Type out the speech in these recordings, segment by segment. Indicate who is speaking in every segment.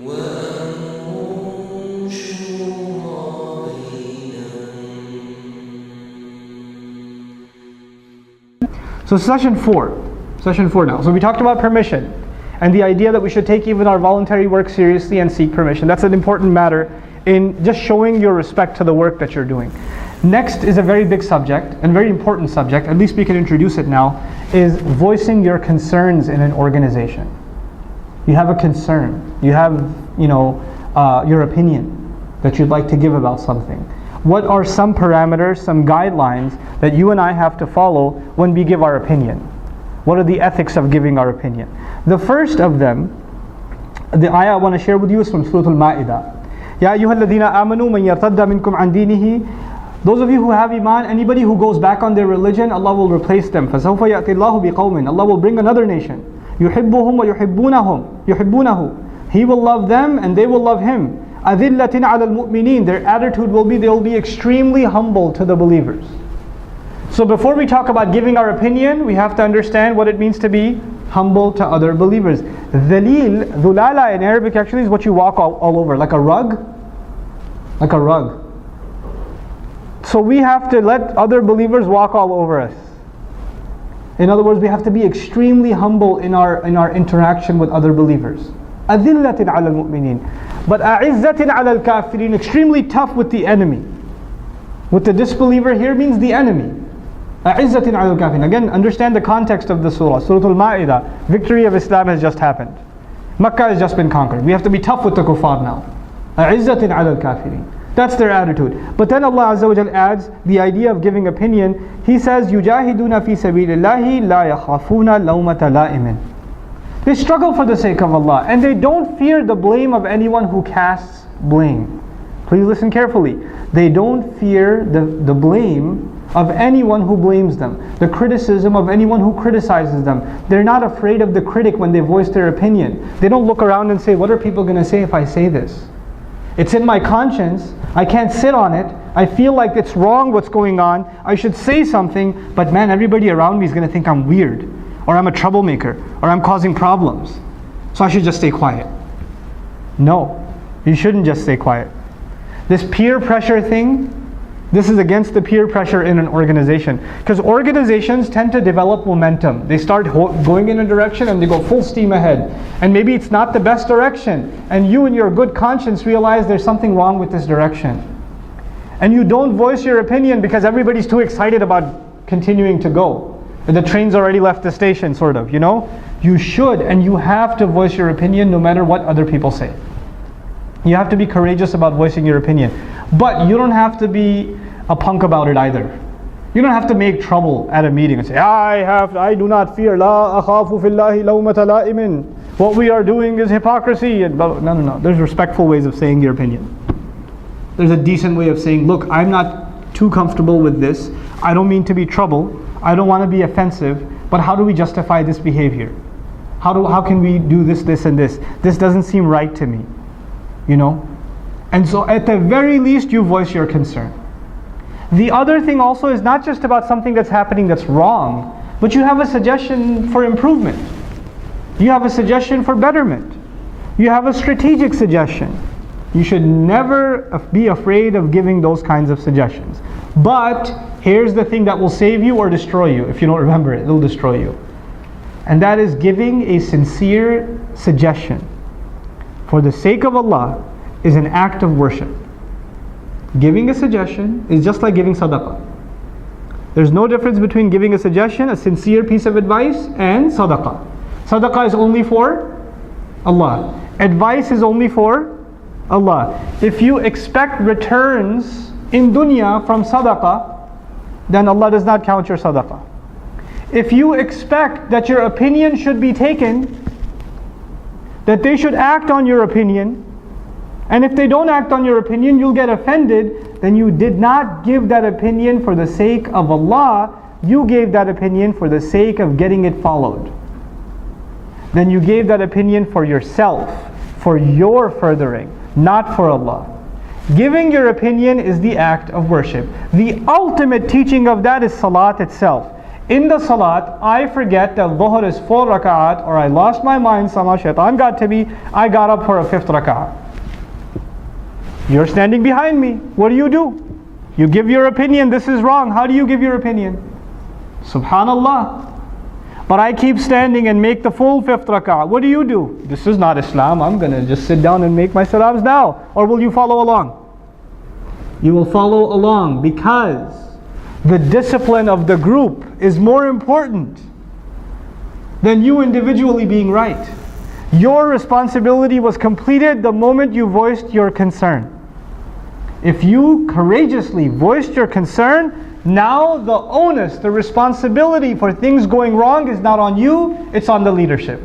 Speaker 1: So session 4 now. So we talked about permission and the idea that we should take even our voluntary work seriously and seek permission. That's an important matter in just showing your respect to the work that you're doing. Next is a very big subject and very important subject, at least we can introduce it now, is voicing your concerns in an organization. You have a concern, you have your opinion that you'd like to give about something. What are some parameters, some guidelines that you and I have to follow when we give our opinion? What are the ethics of giving our opinion? The first of them, the ayah I want to share with you is from Surah Al-Ma'idah. Ya ayyuhalladhina amanu man yartadda minkum an dinihi. Those of you who have iman, anybody who goes back on their religion, Allah will replace them. فَسَوْفَ يَأْتِ اللَّهُ بِقَوْمٍ. Allah will bring another nation. يُحِبُّهُمْ وَيُحِبُّونَهُ. He will love them and they will love Him. أَذِلَّةٍ عَلَى الْمُؤْمِنِينَ. Their attitude will be, they will be extremely humble to the believers. So before we talk about giving our opinion, we have to understand what it means to be humble to other believers. Dhalil, dhulala in Arabic actually is what you walk all over, like a rug. Like a rug. So we have to let other believers walk all over us. In other words, we have to be extremely humble in our interaction with other believers. أَذِلَّةٍ عَلَى الْمُؤْمِنِينَ. But أَعِزَّةٍ عَلَى الْكَافِرِينَ. Extremely tough with the enemy. With the disbeliever here means the enemy. أَعِزَّةٍ عَلَى الْكَافِرِينَ. Again, understand the context of the surah. Surah Al-Ma'idah. Victory of Islam has just happened. Makkah has just been conquered. We have to be tough with the kuffar now. أَعِزَّةٍ عَلَى الْكَافِرِينَ. That's their attitude. But then Allah Azza wa Jal adds the idea of giving opinion. He says, يُجَاهِدُونَ فِي سَبِيلِ اللَّهِ لَا يَخَافُونَ لَوْمَةَ لَائِمٍ. They struggle for the sake of Allah and they don't fear the blame of anyone who casts blame. Please listen carefully. They don't fear the blame of anyone who blames them, the criticism of anyone who criticizes them. They're not afraid of the critic when they voice their opinion. They don't look around and say, what are people going to say if I say this? It's in my conscience. I can't sit on it. I feel like it's wrong what's going on. I should say something, but man, everybody around me is going to think I'm weird, or I'm a troublemaker, or I'm causing problems. So I should just stay quiet. No, you shouldn't just stay quiet. This peer pressure thing, this is against the peer pressure in an organization. Because organizations tend to develop momentum. They start going in a direction and they go full steam ahead. And maybe it's not the best direction. And you in your good conscience realize there's something wrong with this direction. And you don't voice your opinion because everybody's too excited about continuing to go. And the train's already left the station, sort of, You should and you have to voice your opinion no matter what other people say. You have to be courageous about voicing your opinion. But you don't have to be a punk about it either. You don't have to make trouble at a meeting and say, I do not fear, la akhafu fillahi lawmata la'imin. What we are doing is hypocrisy. And no. There's respectful ways of saying your opinion. There's a decent way of saying, look, I'm not too comfortable with this. I don't mean to be trouble. I don't want to be offensive. But how do we justify this behavior? How can we do this, and this? This doesn't seem right to me. And so at the very least you voice your concern. The other thing also is not just about something that's happening that's wrong, but you have a suggestion for improvement. You have a suggestion for betterment. You have a strategic suggestion. You should never be afraid of giving those kinds of suggestions. But here's the thing that will save you or destroy you. If you don't remember it, it'll destroy you. And that is giving a sincere suggestion for the sake of Allah is an act of worship. Giving a suggestion is just like giving sadaqah. There's no difference between giving a suggestion, a sincere piece of advice, and sadaqah. Sadaqah is only for Allah. Advice is only for Allah. If you expect returns in dunya from sadaqah, then Allah does not count your sadaqah. If you expect that your opinion should be taken, that they should act on your opinion, and if they don't act on your opinion, you'll get offended, then you did not give that opinion for the sake of Allah, you gave that opinion for the sake of getting it followed. Then you gave that opinion for yourself, for your furthering, not for Allah. Giving your opinion is the act of worship. The ultimate teaching of that is salat itself. in the salat, I forget that dhuhr is 4 rak'at, or I lost my mind, somehow shaitan got to me, I got up for a 5th rak'at. You're standing behind me. What do? You give your opinion, this is wrong. How do you give your opinion? Subhanallah. But I keep standing and make the full 5th rak'ah. What do? This is not Islam. I'm going to just sit down and make my salams now. Or will you follow along? You will follow along because the discipline of the group is more important than you individually being right. Your responsibility was completed the moment you voiced your concern. If you courageously voiced your concern, now the onus, the responsibility for things going wrong is not on you, it's on the leadership.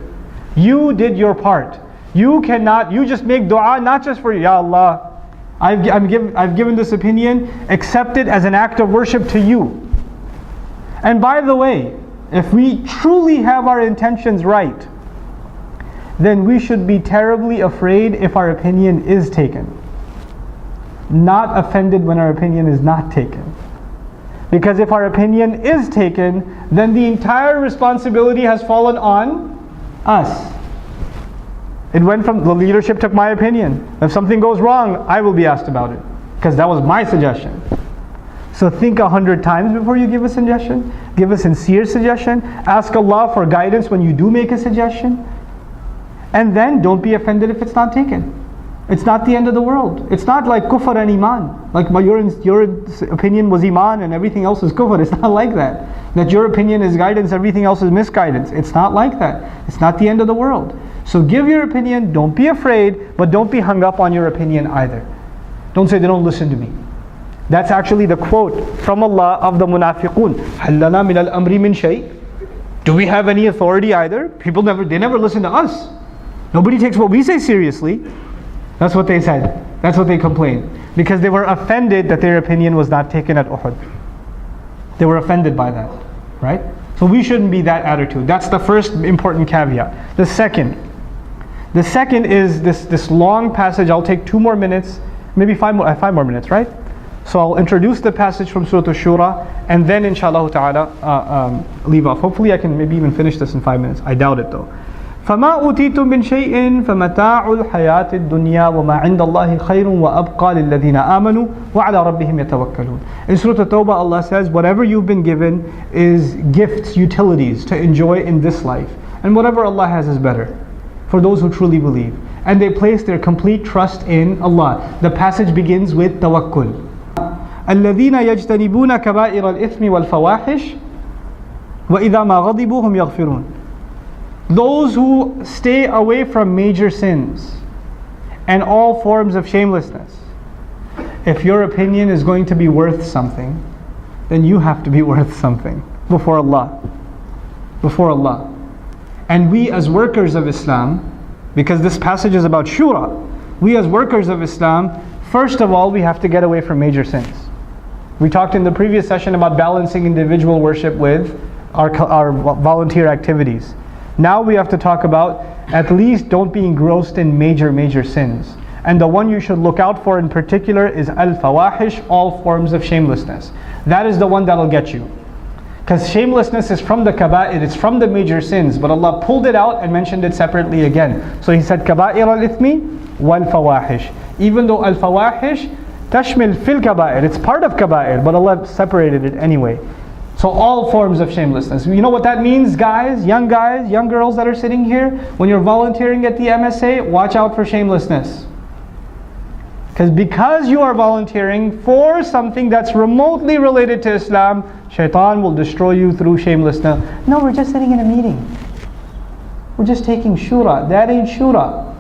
Speaker 1: You did your part. You just make dua, not just for you. Ya Allah, I've given this opinion, accept it as an act of worship to you. And by the way, if we truly have our intentions right, then we should be terribly afraid if our opinion is taken. Not offended when our opinion is not taken. Because if our opinion is taken, then the entire responsibility has fallen on us. It went from, the leadership took my opinion. If something goes wrong, I will be asked about it. Because that was my suggestion. So think 100 times before you give a suggestion. Give a sincere suggestion. Ask Allah for guidance when you do make a suggestion. And then don't be offended if it's not taken. It's not the end of the world. It's not like kufr and iman. Like your opinion was iman and everything else is kufr. It's not like that. That your opinion is guidance, everything else is misguidance. It's not like that. It's not the end of the world. So give your opinion, don't be afraid, but don't be hung up on your opinion either. Don't say they don't listen to me. That's actually the quote from Allah of the munafiqun. هَلْ لَنَا مِنَ الْأَمْرِ مِنْ شَيْءٍ. Do we have any authority either? They never listen to us. Nobody takes what we say seriously. That's what they said. That's what they complained. Because they were offended that their opinion was not taken at Uhud. They were offended by that. Right? So we shouldn't be that attitude. That's the first important caveat. The second is this long passage. I'll take 2 more minutes, maybe 5 more minutes, right? So I'll introduce the passage from Surah Shura, and then inshallah ta'ala leave off. Hopefully I can maybe even finish this in 5 minutes. I doubt it though. فَمَا أُوتِيتُم مِّن شَيْءٍ فَمَتَاعُ الْحَيَاةِ الدُّنْيَا وَمَا عِندَ اللَّهِ خَيْرٌ وَأَبْقَى لِلَّذِينَ آمَنُوا وَعَلَى رَبِّهِمْ يَتَوَكَّلُونَ. In Surah At-Tawbah, Allah says, whatever you've been given is gifts, utilities to enjoy in this life. And whatever Allah has is better for those who truly believe. And they place their complete trust in Allah. The passage begins with tawakkul. الَّذِينَ يَجْتَنِبُونَ كَبَائِرَ الْإِثْمِ وَالْفَوَاحِشِ وَإِذَا مَا غَضِبُوا هُمْ يَغْفِرُونَ. Those who stay away from major sins and all forms of shamelessness. If your opinion is going to be worth something, then you have to be worth something before Allah. Before Allah. And we as workers of Islam, because this passage is about Shura, we as workers of Islam, first of all, we have to get away from major sins. We talked in the previous session about balancing individual worship with our volunteer activities. Now we have to talk about, at least don't be engrossed in major sins. And the one you should look out for in particular is al-fawahish, all forms of shamelessness. That is the one that'll get you. Because shamelessness is from the kaba'ir, it's from the major sins, but Allah pulled it out and mentioned it separately again. So He said kaba'ir al-ithmi wal-fawahish. Even though al-fawahish tashmil fil kaba'ir, it's part of kaba'ir, but Allah separated it anyway. So all forms of shamelessness. You know what that means, guys, young girls that are sitting here? When you're volunteering at the MSA, watch out for shamelessness. Because you are volunteering for something that's remotely related to Islam, shaitan will destroy you through shamelessness. No, we're just sitting in a meeting. We're just taking shura. That ain't shura.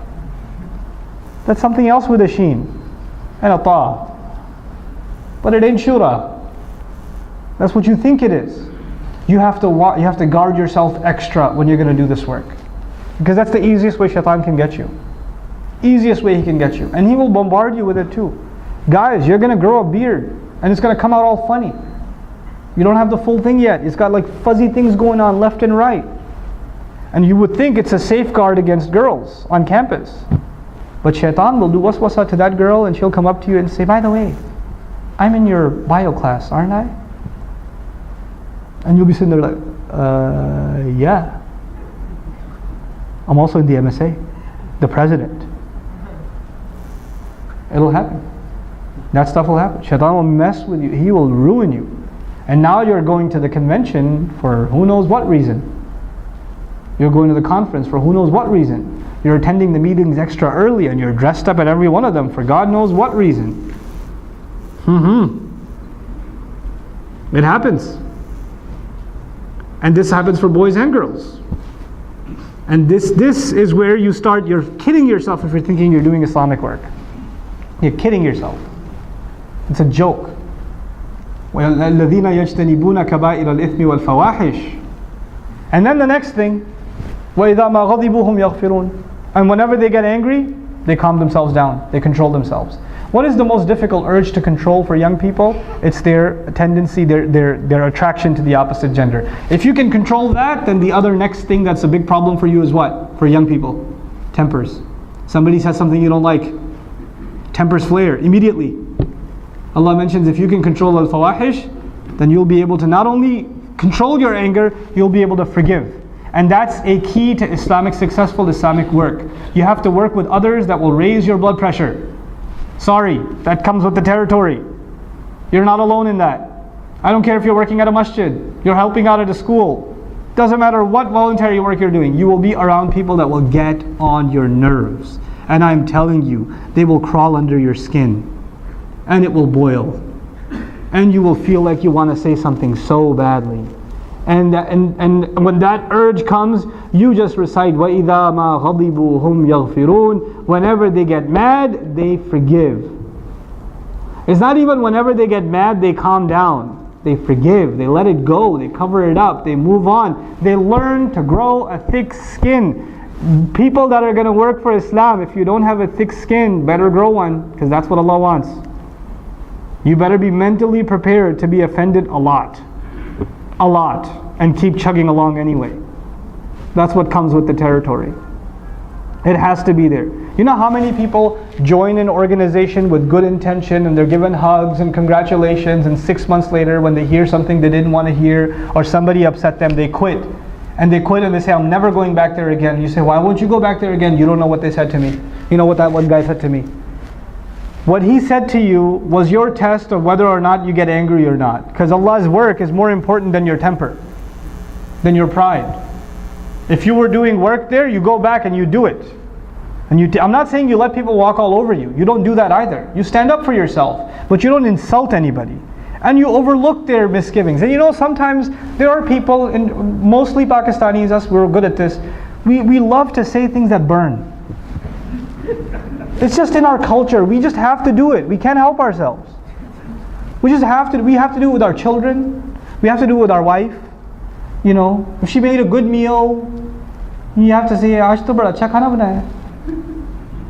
Speaker 1: That's something else with a sheen and a ta. But it ain't shura. That's what you think it is. You have to guard yourself extra when you're going to do this work. Because that's the easiest way shaitan can get you. Easiest way he can get you. And he will bombard you with it too. Guys, you're going to grow a beard and it's going to come out all funny. You don't have the full thing yet. It's got like fuzzy things going on left and right. And you would think it's a safeguard against girls on campus. But shaitan will do waswasa to that girl and she'll come up to you and say, by the way, I'm in your bio class, aren't I? And you'll be sitting there like, yeah. I'm also in the MSA, the president. It'll happen. That stuff will happen. Shaitan will mess with you. He will ruin you. And now you're going to the convention for who knows what reason. You're going to the conference for who knows what reason. You're attending the meetings extra early and you're dressed up at every one of them for God knows what reason. It happens. And this happens for boys and girls. And this is where you're kidding yourself if you're thinking you're doing Islamic work. You're kidding yourself. It's a joke. وَالَّذِينَ يَجْتَنِبُونَ كَبَائِرَ الْإِثْمِ وَالْفَوَاحِشِ. And then the next thing, وَإِذَا مَا غَضِبُوا هُمْ يَغْفِرُونَ. And whenever they get angry, they calm themselves down. They control themselves. What is the most difficult urge to control for young people? It's their tendency, their attraction to the opposite gender. If you can control that, then the other next thing that's a big problem for you is what? For young people? Tempers. Somebody says something you don't like. Tempers flare immediately. Allah mentions if you can control al-fawahish, then you'll be able to not only control your anger, you'll be able to forgive. And that's a key to successful Islamic work. You have to work with others that will raise your blood pressure. Sorry, that comes with the territory. You're not alone in that. I don't care if you're working at a masjid, you're helping out at a school. Doesn't matter what voluntary work you're doing, you will be around people that will get on your nerves. And I'm telling you, they will crawl under your skin. And it will boil. And you will feel like you want to say something so badly. And when that urge comes, you just recite وَإِذَا مَا غَضِبُوا هُمْ يَغْفِرُونَ. Whenever they get mad, they forgive. It's not even whenever they get mad, they calm down. They forgive, they let it go, they cover it up, they move on. They learn to grow a thick skin. People that are going to work for Islam, if you don't have a thick skin, better grow one, because that's what Allah wants. You better be mentally prepared to be offended a lot, and keep chugging along anyway. That's what comes with the territory. It has to be there. You know how many people join an organization with good intention and they're given hugs and congratulations, and 6 months later when they hear something they didn't want to hear or somebody upset them, they quit. And they quit and they say, I'm never going back there again. You say, why won't you go back there again? You don't know what they said to me. You know what that one guy said to me? What he said to you was your test of whether or not you get angry or not. Because Allah's work is more important than your temper, than your pride. If you were doing work there, you go back and you do it. And I'm not saying you let people walk all over you. You don't do that either. You stand up for yourself, but you don't insult anybody. And you overlook their misgivings. And you know, sometimes there are people, mostly Pakistanis, us, we're good at this. We love to say things that burn. It's just in our culture. We just have to do it. We can't help ourselves. We have to do it with our children. We have to do it with our wife. You know, if she made a good meal, you have to say, "Aaj to bada acha khana banaya hai.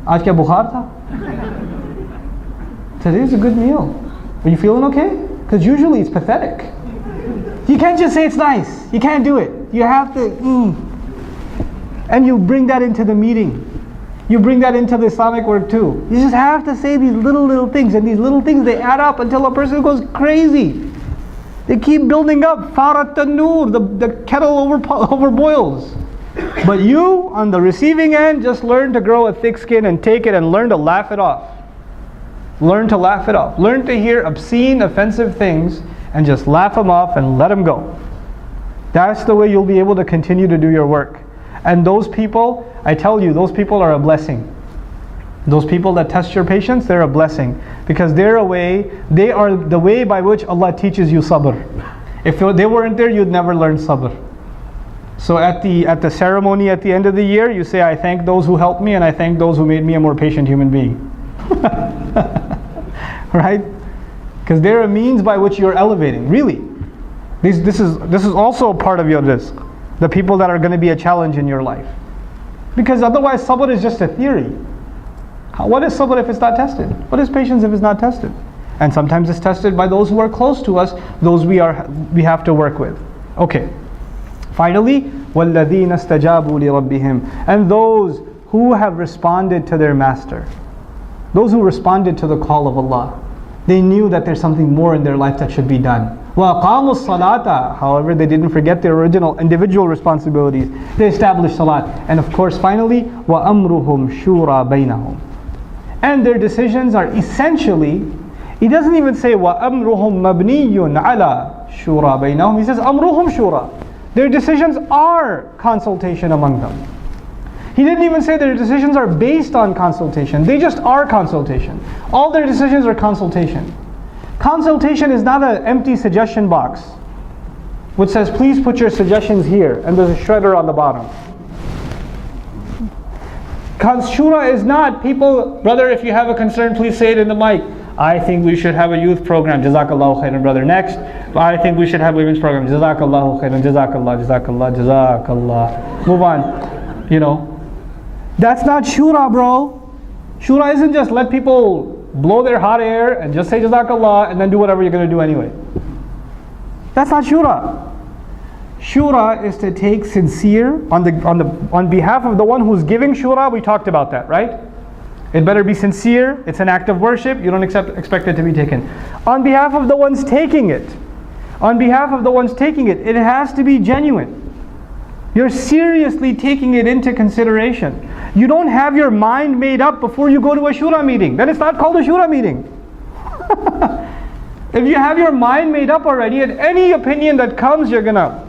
Speaker 1: Aaj kya bukhar tha? Today's a good meal. Are you feeling okay?" Because usually it's pathetic. You can't just say it's nice. You can't do it. You have to, And you bring that into the meeting. You bring that into the Islamic work too. You just have to say these little things, and these little things, they add up until a person goes crazy. They keep building up. Farat tanur, the kettle overboils. But you, on the receiving end, just learn to grow a thick skin and take it and learn to laugh it off. Learn to laugh it off. Learn to hear obscene, offensive things and just laugh them off and let them go. That's the way you'll be able to continue to do your work. And those people, I tell you, those people are a blessing. Those people that test your patience, they're a blessing. Because they are the way by which Allah teaches you sabr. If they weren't there, you'd never learn sabr. So at the ceremony at the end of the year, you say, I thank those who helped me and I thank those who made me a more patient human being. Right? Because they're a means by which you're elevating. Really. This is also a part of your rizq. The people that are going to be a challenge in your life. Because otherwise sabr is just a theory. What is sabr if it's not tested? What is patience if it's not tested? And sometimes it's tested by those who are close to us, those we have to work with. Okay. Finally, وَالَّذِينَ اسْتَجَابُوا لِرَبِّهِمْ. And those who have responded to their master. Those who responded to the call of Allah. They knew that there's something more in their life that should be done. وَأَقَامُوا الصَّلَاةَ. However, they didn't forget their original individual responsibilities. They established salat. And of course, finally, وَأَمْرُهُمْ شُورَى بَيْنَهُم. And their decisions are essentially, he doesn't even say وَأَمْرُهُمْ مَبْنِيٌّ عَلَى شُورَى بَيْنَهُم. He says أَمْرُهُمْ شُورَى. Their decisions are consultation among them. He didn't even say their decisions are based on consultation. They just are consultation. All their decisions are consultation. Consultation is not an empty suggestion box which says please put your suggestions here and there's a shredder on the bottom. Shura is not people, brother, if you have a concern please say it in the mic. I think we should have a youth program. Jazakallahu khairan, brother. Next, I think we should have a women's program. Jazakallahu khairan. Jazakallah. Move on. You know, that's not shura, bro. Shura isn't just let people blow their hot air and just say Jazakallah and then do whatever you're going to do anyway. That's not shura. Shura is to take sincere on behalf of the one who's giving shura. We talked about that, right? It better be sincere. It's an act of worship. You don't expect it to be taken. On behalf of the ones taking it, it has to be genuine. You're seriously taking it into consideration. You don't have your mind made up before you go to a shura meeting. Then it's not called a shura meeting. If you have your mind made up already, and any opinion that comes, you're gonna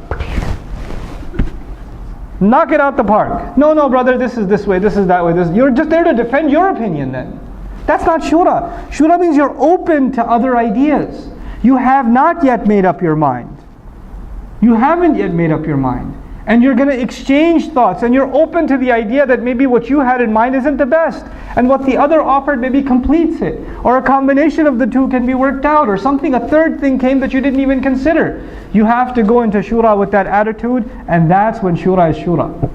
Speaker 1: knock it out the park. No, brother, this is this way, this is that way. You're just there to defend your opinion then. That's not shura. Shura means you're open to other ideas. You have not yet made up your mind. You haven't yet made up your mind. And you're going to exchange thoughts, and you're open to the idea that maybe what you had in mind isn't the best, and what the other offered maybe completes it, or a combination of the two can be worked out, or a third thing came that you didn't even consider. You have to go into shura with that attitude, and that's when shura is shura.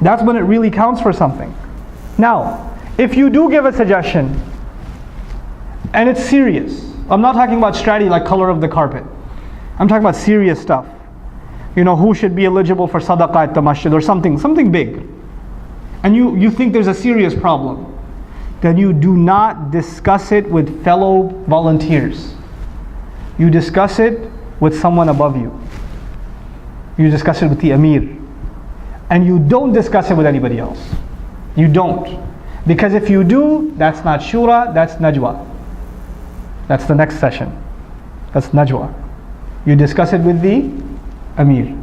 Speaker 1: That's when it really counts for something. Now, if you do give a suggestion, and it's serious, I'm not talking about strategy like color of the carpet. I'm talking about serious stuff. You know, who should be eligible for sadaqah at the masjid or something big. And you think there's a serious problem. Then you do not discuss it with fellow volunteers. You discuss it with someone above you. You discuss it with the Amir. And you don't discuss it with anybody else. You don't. Because if you do, that's not shura, that's najwa. That's the next session. That's najwa. You discuss it with the Amir.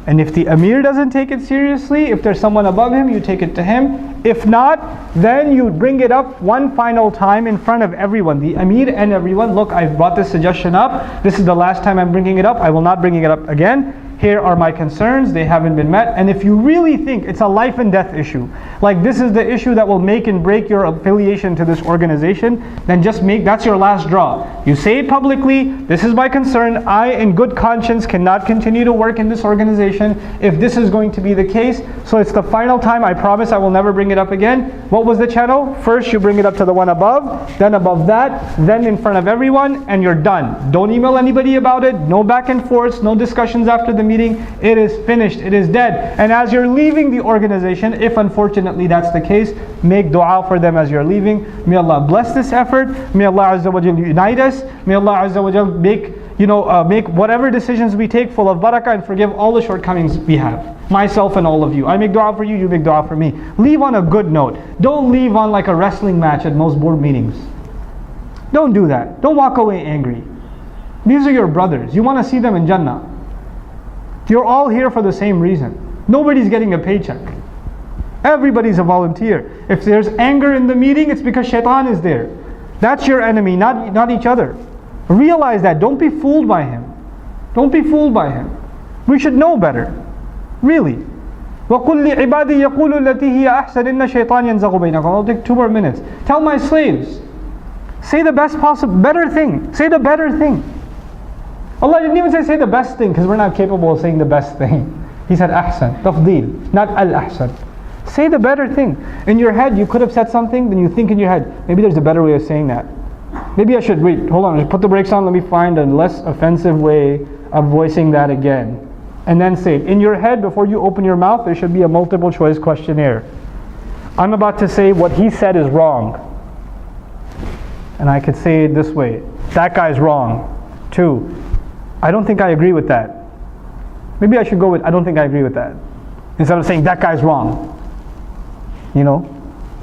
Speaker 1: And if the Amir doesn't take it seriously, if there's someone above him, you take it to him. If not, then you bring it up one final time in front of everyone, the Amir and everyone. Look, I've brought this suggestion up. This is the last time I'm bringing it up. I will not bring it up again. Here are my concerns. They haven't been met. And if you really think it's a life and death issue, like this is the issue that will make and break your affiliation to this organization, then that's your last draw. You say it publicly, this is my concern. I, in good conscience, cannot continue to work in this organization if this is going to be the case. So it's the final time. I promise I will never bring it up again. What was the channel? First you bring it up to the one above, then above that, then in front of everyone, and you're done. Don't email anybody about it. No back and forths, no discussions after the meeting. It is finished, it is dead. And as you're leaving the organization, if unfortunately that's the case, make dua for them as you're leaving. May Allah bless this effort. May Allah Azza wa Jal unite us. May Allah Azza wa Jal make whatever decisions we take full of barakah and forgive all the shortcomings we have. Myself and all of you. I make dua for you, you make dua for me. Leave on a good note. Don't leave on like a wrestling match at most board meetings. Don't do that. Don't walk away angry. These are your brothers. You want to see them in Jannah. You're all here for the same reason. Nobody's getting a paycheck. Everybody's a volunteer. If there's anger in the meeting, it's because shaitan is there. That's your enemy, not each other. Realize that. Don't be fooled by him. Don't be fooled by him. We should know better. Really. وَقُلْ لِعِبَادِي يَقُولُ الَّتِي هِيَ أَحْسَنُ إِنَّ الشَّيْطَانَ يَنْزَغُ بَيْنَكُمْ. I'll take 2 more minutes. Tell my slaves, say the best possible, better thing. Say the better thing. Allah didn't even say the best thing because we're not capable of saying the best thing. He said ahsan, tafdeel, not al-ahsan. Say the better thing. In your head, you could have said something, then you think in your head, maybe there's a better way of saying that. Maybe I should, hold on, put the brakes on, let me find a less offensive way of voicing that again. And then say it. In your head, before you open your mouth, there should be a multiple choice questionnaire. I'm about to say what he said is wrong. And I could say it this way, that guy's wrong. 2, I don't think I agree with that. Maybe I should go with, I don't think I agree with that. Instead of saying, that guy's wrong. You know?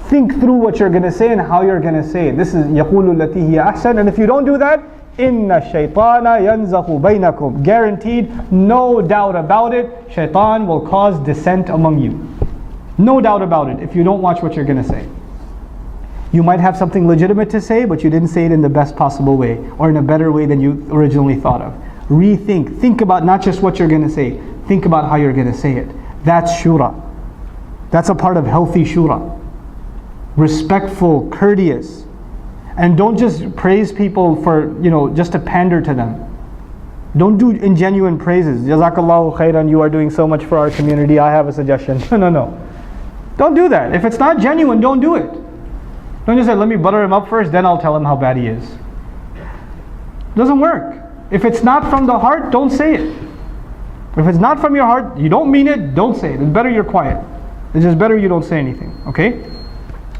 Speaker 1: Think through what you're going to say and how you're going to say it. This is يَقُولُ الَّتِي هِيَ أَحْسَنُ. And if you don't do that, إِنَّ الشَّيْطَانَ يَنْزَغُ بَيْنَكُمْ. Guaranteed, no doubt about it, shaitan will cause dissent among you. No doubt about it if you don't watch what you're going to say. You might have something legitimate to say, but you didn't say it in the best possible way, or in a better way than you originally thought of. Rethink. Think about not just what you're going to say, think about how you're going to say it. That's shura. That's a part of healthy shura. Respectful, courteous. And don't just praise people for, just to pander to them. Don't do ingenuine praises. Jazakallahu khairan, you are doing so much for our community, I have a suggestion. No. Don't do that. If it's not genuine, don't do it. Don't just say, let me butter him up first, then I'll tell him how bad he is. It doesn't work. If it's not from the heart, don't say it. If it's not from your heart, you don't mean it, don't say it. It's better you're quiet. It's just better you don't say anything, okay?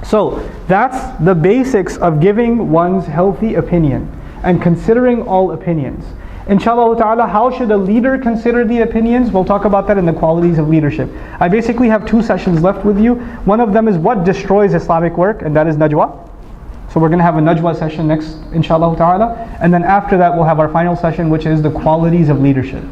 Speaker 1: So, that's the basics of giving one's healthy opinion and considering all opinions. Inshallah ta'ala, how should a leader consider the opinions? We'll talk about that in the qualities of leadership. I basically have 2 sessions left with you. One of them is what destroys Islamic work, and that is najwa. So we're going to have a najwa session next, inshallah ta'ala. And then after that, we'll have our final session, which is the qualities of leadership.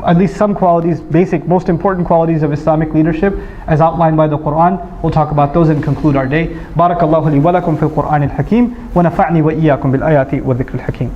Speaker 1: At least some qualities, basic, most important qualities of Islamic leadership as outlined by the Quran. We'll talk about those and conclude our day. Barakallahu li wa lakum fil Quran al-Hakim wa nafa'ni wa iyyakum bil ayati wa dhikr al-Hakim.